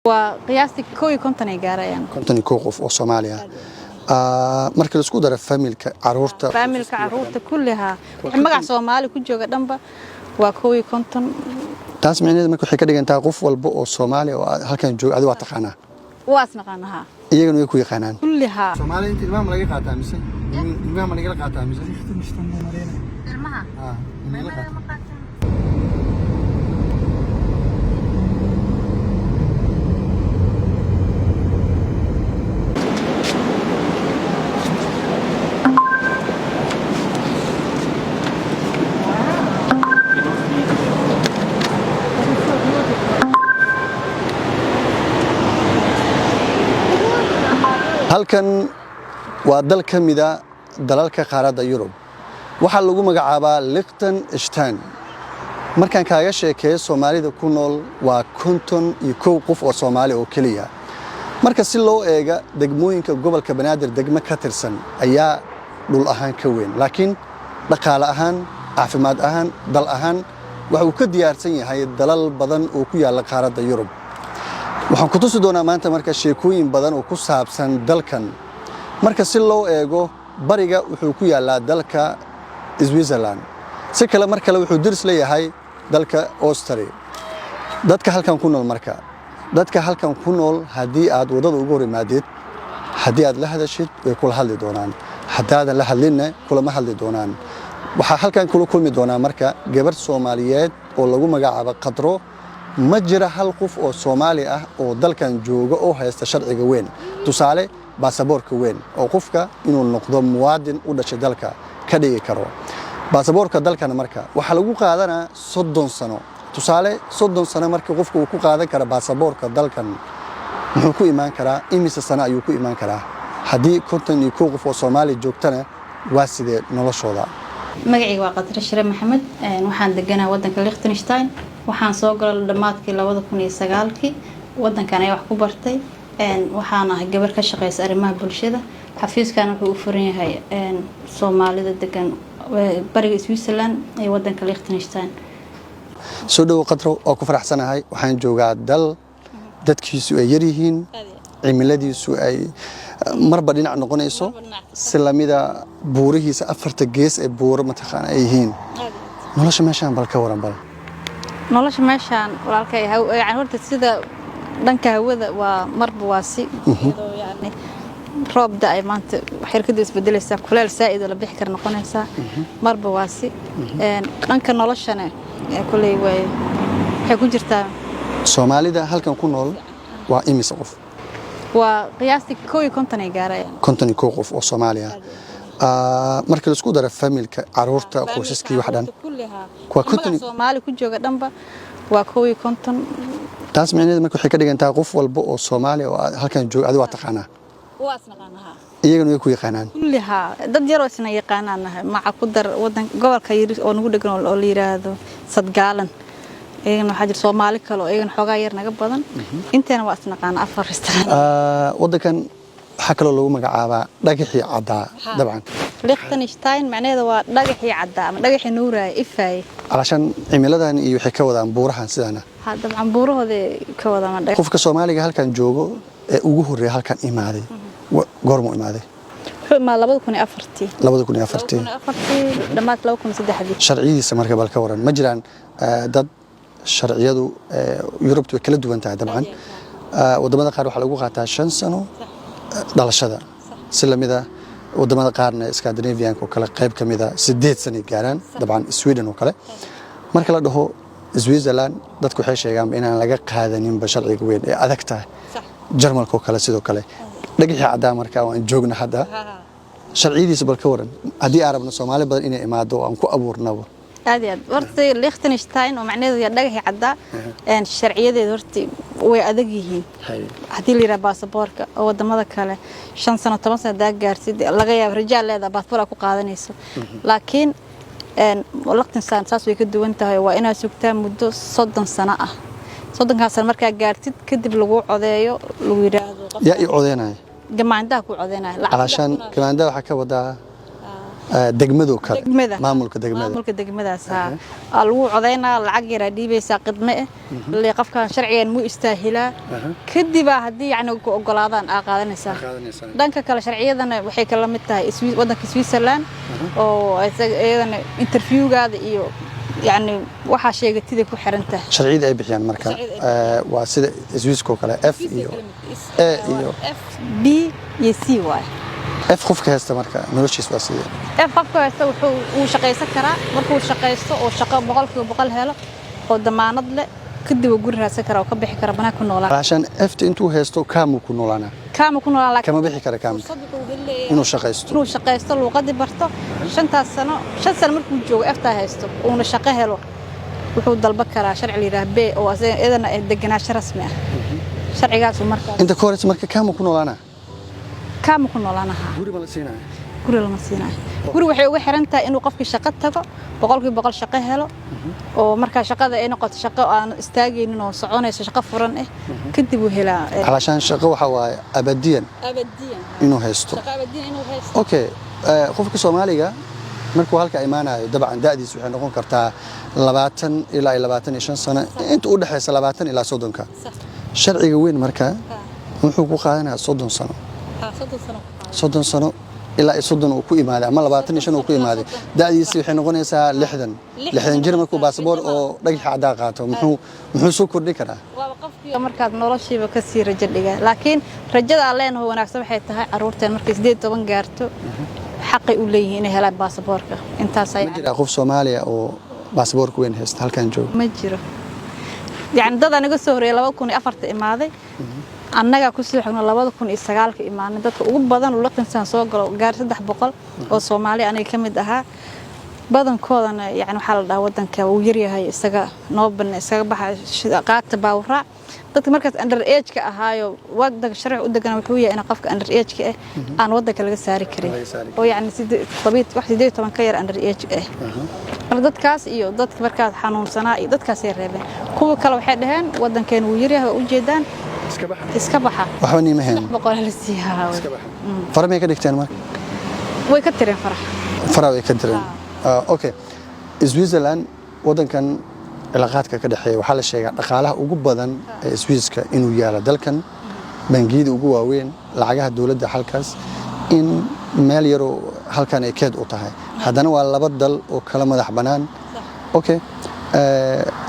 وقياسي كوي كنتني قاريان كنتني كوقف أو صوماليا marka la isku daro familka caruurta kullaha magac Soomaali ku jooga dhanba waa kooyi konton taas micnaheedu marka waxay ka dhigantaa qof walba oo Soomaali oo halkan jooga adiga waa taqaanaa waasnaqanaha iyaguna way ku yaqaanaan kullaha Soomaali inta ilmaha laga qaataa mise ilmaha laga qaataa mise ilmaha halkan waa dal ka mid ah dalalka qaaradda Yurub waxa lagu magacaabaa Liechtenstein markaan kaaga sheekeeyo Soomaalida ku nool waa 51 qof oo Soomaali oo kaliya marka si loo eega degmooyinka gobolka Banaadir degmo ka tirsan ayaa dhul ahaan ka weyn laakiin dhaqaale ahaan caafimaad ahaan dal ahaan waxa uu ka diyaarsan yahay dalal badan oo ku yaala qaaradda Yurub waxaan ku tusi doonaa maanta marka sheekooyin badan oo ku saabsan dalkan marka si loo eego bariga wuxuu ku yaalaa dalka Switzerland si kale marka wuxuu dirs leeyahay dalka Austria dadka halkan ku nool hadii aad wadada ugu horimaadid hadii aad la hadashid way kula hadli doonaan haddaadan la hadlinna kulama hadli doonaan waxa halkan kula kulmi doonaa marka gabar Soomaaliyeed oo lagu magacaabo Qadro ma jira hal qof oo Soomaali ah oo dalkan jooga oo haysta sharciga weyn tusaale baasaboorka weyn oo qofka inuu noqdo muwaadin u dhashay dalka ka dhigi karo baasaboorka dalkan marka waxa lagu qaadanaa 30 sano tusaale 30 sano marka qofku uu ku qaadan karo baasaboorka dalkan wuxuu ku imaan karaa imise sano ayuu ku imaan karaa hadii konton iyo qof oo Soomaali joogtana waa sidee noloshooda magacayga waa Qadro Shire Maxamed waxaan deganaa wadanka Liechtenstein waxaan soo galay dhamaadkii 2009kii wadankan ay wax ku bartay waxaan ahay gabar ka shaqeysa arrimaha bulshada xafiiskan wuxuu u furan yahay Soomaalida degan bariga Switzerland ee wadanka Liechtenstein soo dhaw Qadro oo ku faraxsanahay waxaan joogaa dal dadkiisu ay yar yihiin cimiladiisu ay marba dhinac noqonayso si lamida buurihiisa afarta gees ee buuro mataqaan ay yihiin nolosha meeshan bal ka waran bal nolosha meeshan walaalkay yani horta sida dhanka hawada waa marba waasi yani roobda ay maanta xirkada isbedelaysa kuleel saaid oo la bixi kar noqonaysa marba waasi dhanka noloshana kulay way waxay ku jirtaa Soomaalida halkan ku nool waa imis qof waa qiyaastii kooyi kontonay gaarayaan konton qof oo Soomaaliya marka la isku daro familka caruurta qoysaskii wax dhan kuwa konton Soomaali ku jooga dhanba waa kooyi konton taas micnaheedu marka waxay ka dhigantaa qof walba oo Soomaali oo halkan jooga adiga waa taqaanaa waasnaqanaha iyaguna way ku yaqaanaan kullaha dad yar oo isna yaqaanaan maca ku dar wadan gobolka yar oo nagu dhagan oo la yiraahdo Sadgaalan eegna waxa jir Soomaali kale oo eegna xogaa yar naga badan inteena waa isnaqaan afar restaurant wadankan waxa kale lagu magacaabaa dhagaxii cadda dabcan Liechtenstein macnaheedu waa dhagaxii cadda ama dhagaxii nuuray ifay alashan cimiladan iyo waxay ka wadaan buurahan sidana dabcan buurahooda ka wadaan dhagax qofka Soomaaliga halkan joogo ee ugu horeeyay halkan imaaday goormo imaaday ma 2004 dhamaad 2003 sharciyiisa marka bal ka waran ma jiraan dad sharciyadu Yurubtu way kala duwan tahay dabcan wadamada qaar waxa lagu qaataa 5 sano dhalashada si lamida wadamada qaarna Scandinavian oo kala qayb kamida 8 sano gaaraan dabcan Sweden oo kale marka la dhaho Switzerland dadku waxay sheegaan inaan laga qaadanin sharciga weyn ee adag tahay Jarmalka oo kale sidoo kale dhagaxii cadda marka waan joogna hadda sharciyadiisa bal ka waran hadii arabna Soomaali badan inay imaado aan ku abuurnabo aad horta Liechtenstein oo macnaheedu yahay dhagaxii cadda sharciyadeedu horta way adag yihiin hadii la yiraahdo baasaboorka oo wadamada kale 5 sano 10 sano daa gaarsid laga yaabo rajaal leedahay baasaboorka ku qaadanayso laakiin Liechtenstein saas way ka duwan tahay waa inaad sugtaa muddo 30 sano ah 30 sano marka gaartid kadib lagu codeeyo lagu yiraahdo yaa i codeynay جماعة ku codeynaa علشان كمان ده waxa ka wada degmado kale maamulka degmadaas lagu codeynaa lacag yar dhiibaysa qidme li qofkan sharciyan mu istaahilaa kadib hadii yani ku ogolaadaan qaadanaysa dhanka kale sharciyadana waxay kala mid tahay wadanka Switzerland oo ayadana interviewgaada iyo يعني waxa sheegatida ku xiranta sharciyada ay bixiyaan marka waa sida Swiss-ko kale F iyo A iyo F B iyo C way F qofka haysta marka noloshiisa waa sidee F qofka haysta wuxuu shaqaysan karaa markuu shaqaysto oo shaqo 100% helo oo damaanad leh kadib uu guri raadsan karaa oo ka bixi kara banaanka noolaa raashan F intuu haysto kaamu ku noolaana kama bixi kara kaamu inuu shaqaysto luqadii barto 5 sano markuu joogo F-ta haysto oo shaqo helo wuxuu dalba karaa sharci leeyahay B oo ayadana deganaansho rasmi ah sharcigaas markaa inta kooraysa marka kaamu ku noolaana guri ma la siinayo guri waxay ugu xiran tahay inuu qofkii shaqo tago 100% shaqo helo oo marka shaqada ay noqoto shaqo aan istaagaynin oo soconayso shaqo furan kadib uu helaa halashan shaqo waxa waaye abadiyan inuu haysto okay qofka Soomaaliga markuu halka imaanayo dabcan daadiis waxay noqon kartaa 20 ilaa 25 sano inta u dhaxaysa 20 ilaa 30 sharciga weyn marka wuxuu ku qaadanayaa 30 sano ilaa 30 uu ku imaaday ama 25 uu ku imaaday daadiisi waxay noqonaysaa 60 jir markuu baasaboor oo dhagax cadaa qaato muxuu soo kordhi karaa waa qofkii markaad noloshiiba ka sii rajo dhigay laakiin rajada aan wanaagsan waxay tahay caruurteen markay 18 gaarto xaqi u leeyihiin inay helaan baasaboorka intaas ay qof Soomaaliya oo baasaboorka weyn haysta halkan joogo ma jiro يعني dad anaga soo horeeyay 2004 imaaday annaga ku soo xigno 2009 ka imaanay dadka ugu badan oo laqtan soo galo gaar 300 oo Soomaali aniga kamid ahaa badankoodana yani waxa la dhahaa wadanka uu yar yahay isaga nooban isaga baxa qaata baawra dadka markaas under age ka ahaayo wadanka sharci u degan wuxuu yahay in qofka under age ka aan wadanka laga saari karin oo yani sidii wax 18 ka yar under age dadkaas iyo dadka markaas xanuunsanaa iyo dadkaas ay reebeen kuwa kale waxay dhaheen wadankan uu yar yahay u jeedaan iska baxa waxba niima heen boqol la siiyaa farmay ka dhigteen marka way ka tireen faraha way ka tireen okay Switzerland wadankan cilaaqaadka ka dhaxeeya waxa la sheegaa dhaqaalaha ugu badan ee Swiss-ka inuu yaalo dalkan bangiyada ugu waaweyn lacagaha dawladda halkaas in meel yar oo halkan ay keed u tahay haddana waa laba dal oo kala madax banaan okay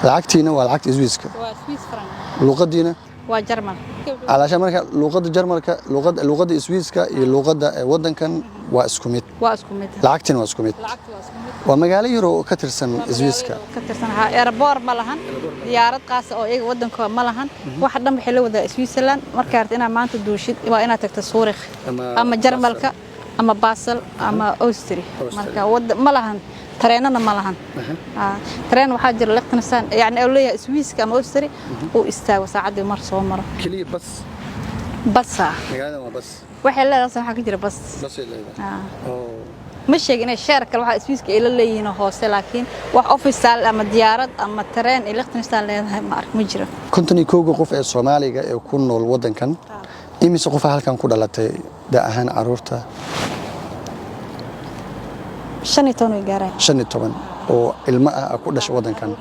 lacagtiina waa lacagta Swiss-ka waa Swiss franc luqadiina waa Jarmal علشان marka luqada Jarmalka luqada Swiss-ka iyo luqada wadankan waa isku mid lacagtina waa isku mid waa magaalo yar oo ka tirsan Swiss-ka airport ma lahan diyaarad qaas oo iyaga wadankooda ma lahan waxa dhan waxay la wada Switzerland marka aad ina maanta duushid waa inaad tagto Zurich ama Jarmalka ama Basel ama Austria marka ma lahan tareenana ma lahan tareen waxa jira Liechtenstein yani oo leeyahay Swiss-ka ama Austria oo istaago saacadii mar soo maro kaliya bas magaalada waa bas waxa leedahay waxa ka jira bas ma sheeg inay share kale waxa Swiss-ka ay la leeyihiin hoose laakiin wax official ama diyaarad ama tareen ee Liechtenstein leedahay ma ark ma jiro kontoni kooga qof ee Soomaaliga ee ku nool wadankan imise qof halkan ku dhalatay daahan caruurta 15 oo ilmo ah ku dhashay wadankan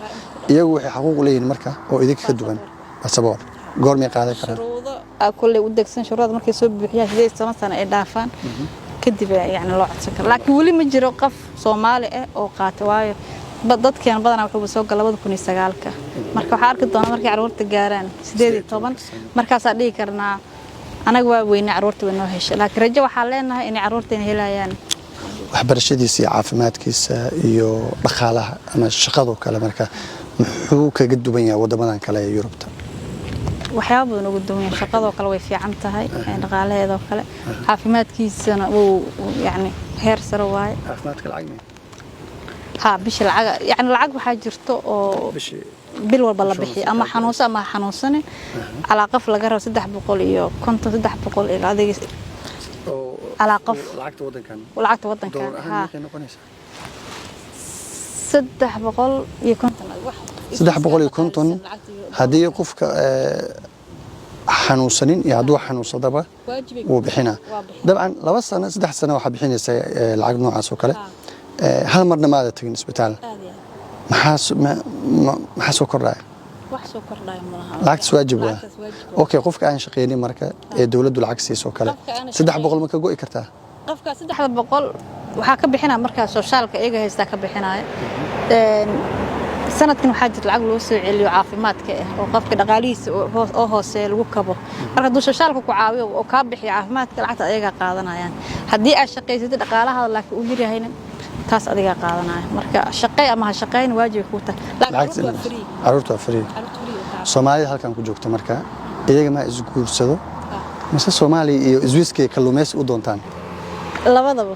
iyagu waxay xaquuq leeyihiin marka oo idinka ka duwan baasaboor goorma qaaday karaan shuruudo kulli u degsan shuruudo markay soo buuxiyaan 18 sano ay dhaafaan kadib yani loo codsan karo laakiin wali ma jiro qof Soomaali ah oo qaatay waayo dadkeen badan wuxuu soo galay 2009 ka marka waxa arki doona markay caruurta gaaraan 18 markaas aan dhigi karnaa anaga waa weyn caruurta weynoo heshay laakiin rajo waxa leenahay in caruurta ay helayaan waxbarashadiisa iyo caafimaadkiisa iyo dhaqaalaha ama shaqada kale marka muxuu kaga duwan yahay wadamadan kale ee Yurubta waxyaabo badan ugu duwan yahay shaqada kale way fiican tahay dhaqaalaheeda kale caafimaadkiisana uu yani heer sare waay caafimaadka lacag bish lacag yani lacag waxa jirto oo bil walba la bixi ama xanuunsan ala qaf laga rabo 300 iyo 300 ilaa adeeg على قف لعقت ودنكان ها 300 يكون هدي قفك حنوسنين يعدو حنوصدبه وبحنا طبعا لو سنه 3 سنه waxa bixinaysa lacag noocaas oo kale hal marna ma aad tagin isbitaal maxaa soo kordhaya wax soo kordhaya malaha lacagtaas waajib waa okay qofka aan shaqeynin marka ee dawladdu lacag siiso kale 300 ma ka go'i kartaa qofka 300 waxaa ka bixinaa markaa socialka iyaga haystaa ka bixinaya sanadkan waxaa jirta lacag loo soo celiyo caafimaadka oo qofka dhaqaalihiisa oo hooseeya lagu kabo marka duu socialka ku caawiyo oo ka bixiyo caafimaadka lacagta ayaga qaadanayaan haddii aad shaqaysatid dhaqaalaha laakiin uu jirayna taas adiga qaadanaya marka shaqay ama shaqayn waajib ku tahay caruurta free Soomaalida halkan ku joogto marka iyaga ma isguursado mise Soomaali iyo Swiss-ka kalluumaysi u doontaan labadaba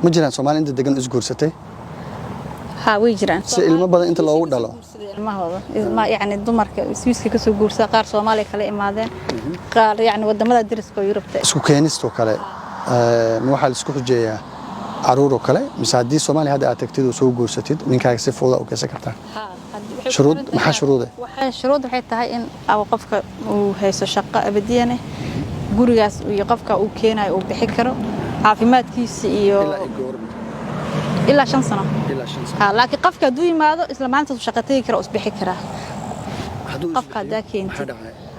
ma jiraan Soomaali inta degan isguursatay way jiraan si ilmo badan inta loogu dhalo ilmaha yani dumarka Swiss-ka ka soo guursa qaar Soomaali kale imaadeen qaar yani wadamada dariska Yurubta isku keenista kale ma waxa la isku xujeeyaa caruur kale mise haddii Soomaali hadda aad tagtid oo soo guursatid ninkaaga si fudud u kaysan kartaa shuruud maxaa shuruud waxay tahay in qofka uu haysto shaqo abadiyane gurigaas iyo qofka uu keenayo uu bixi karo caafimaadkiisa iyo ilaa 5 sano laakiin qofka haduu yimaado isla maanta uu shaqo tagi karo oo isbixi kara qofka daakeentay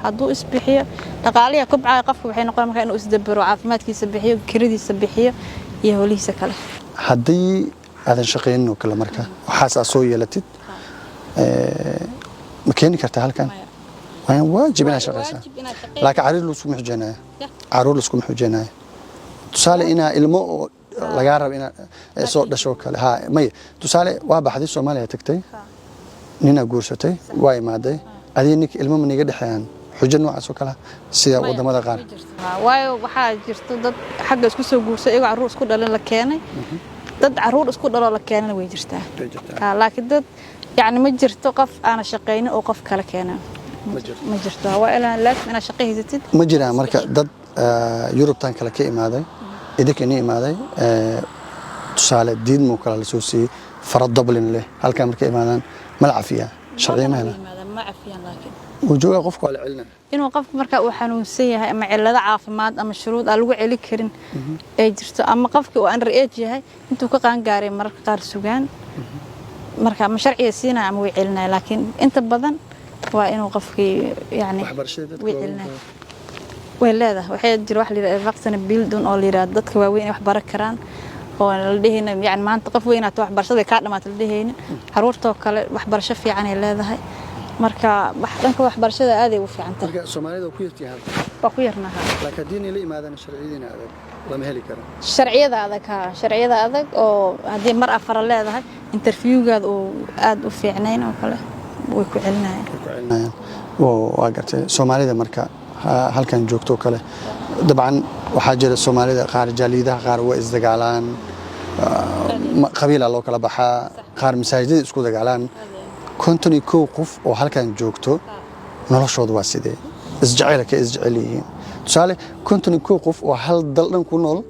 haduu isbixiyo dhaqaaliga kubcay qofka waxay noqon markaa inuu isdabaro caafimaadkiisa bixiyo kiradiisa bixiyo iyo holiisa kale haddii aadan shaqeynin kale marka waxaas soo yeelatid ma keeni kartaa halkan waan waajib inaad shaqeysaa laakiin caruur la isku xujeenayo tusaale inaa ilmo laga rabo ina soo dhasho kale may tusaale waa baxday Soomaaliya tagtay nina guursatay waa imaaday adii nick ilmo maniga dhaxayaan xujo noocaas oo kala sida wadamada qaar waayo waxa jirto dad xagga isku soo guursay iyaga caruur isku dhalan la keenay dad caruur isku dhalo la keenay way jirtaa laakiin dad yani ma jirto qof aan shaqeynin oo qof kale keenay ma jirto waa ilaa laakiin ina shaqeysatid ma jiraan marka dad Yurubtan kale ka imaaday idinka inay imaaday tusaale diid muu kala soo siiyay farad Dublin leh halka markay imaadaan malcafiya sharci ma hela ma afiyaan laakiin وجوه قفك على علنا إنه قف مركا وحنوسية أما علة عافمات أما شروط ألوج علي كرين أجرت أما قفك وأنا رأيت جهة أنتوا كقان قاري مركا قار سجان مركا مشاريع سينا أم ويعلنا لكن أنت بدن وإنه قفك يعني ويعلنا ولا هذا وحيد جروح لي فقسنا بيلدون أو اللي رادتك وين وحبرك كران ولدهين يعني ما أنت قف وين أتوح برشة كارد ما تلدهين حرورته كلا وحبرشة في عني هذا هاي marka dhanka waxbarashada aad ay u fiican tahay marka Soomaalida ku yartay halka waa ku yarnaha laakiin diin ilaa imaadana sharciyeedina adag lama heli karo sharciyada adag oo hadii mar afar leedahay interviewgaad oo aad u fiicnayn oo kale way ku celinayaan oo waa gartay Soomaalida marka halkan joogto kale dabcan waxa jira Soomaalida qaar jaalidaha qaar waa isdagaalaan qabiil loo kala baxaa qaar masaajidada isku dagaalaan كنتني كو قف وهالكان جوكتو نلاشود واسدة إسجعيلة كإسجعيليين تسأله كنتني كو قف وهال ضلنا كنول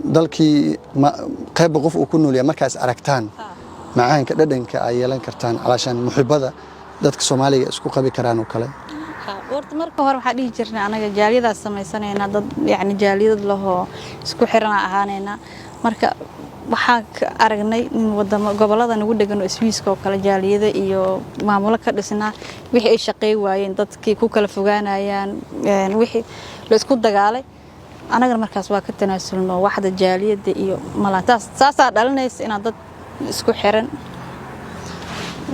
ضل كي ما قيب قف وكنول يا مركز أركتان معاهن كددن كأيلان كرتان علشان محبذة دتك سومالي اسكو قبي كران وكله ورت مركو هر waxaa dhigi jirnaa anaga jaaliyada sameeysanayna dad yaani jaaliyad laho isku xirana ahaanayna marka waxaan aragnay in wadamo gobolada nagu dhagan oo Swiss-ka oo kala jaaliyada iyo maamulka ka dhisnaa wixii ay shaqay waayeen dadkii ku kala fogaanayaan wixii la isku dagaalay anaga markaas waa ka tanaasulno waxda jaaliyada iyo malaataas saasa dhalinaysa in dad isku xiran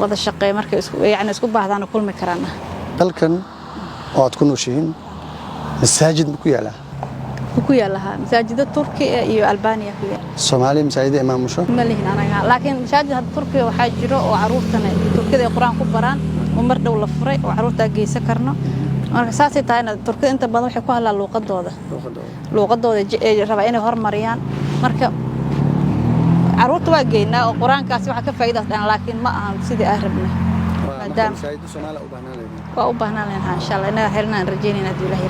wada shaqay markay isku yaani isku baahdaan kulmi karaan dalkan oo aad ku nooshiin masaajid ku yaala كويالها مساجد تركيا iyo Albania كويا Soomaali masaajid imaamusho ma lihin anaga laakiin masaajid Turkiga waxa jiro oo caruurtana Turkida Quraan ku baraan oo mar dhow la furay oo caruurta geysan karno marka saasay tahay Turkida inta badan waxay ku hadlaan luqadooda ay rabaa inay hormariyaan marka caruurta waa geynaa oo Quraankaasi waxa ka faa'iideysan laakiin ma aha sidii ay rabna maadaama masaajid Soomaali u baahnaan waa u baahnaan insha Allah inaga helnaan rajeynayna Ilaahay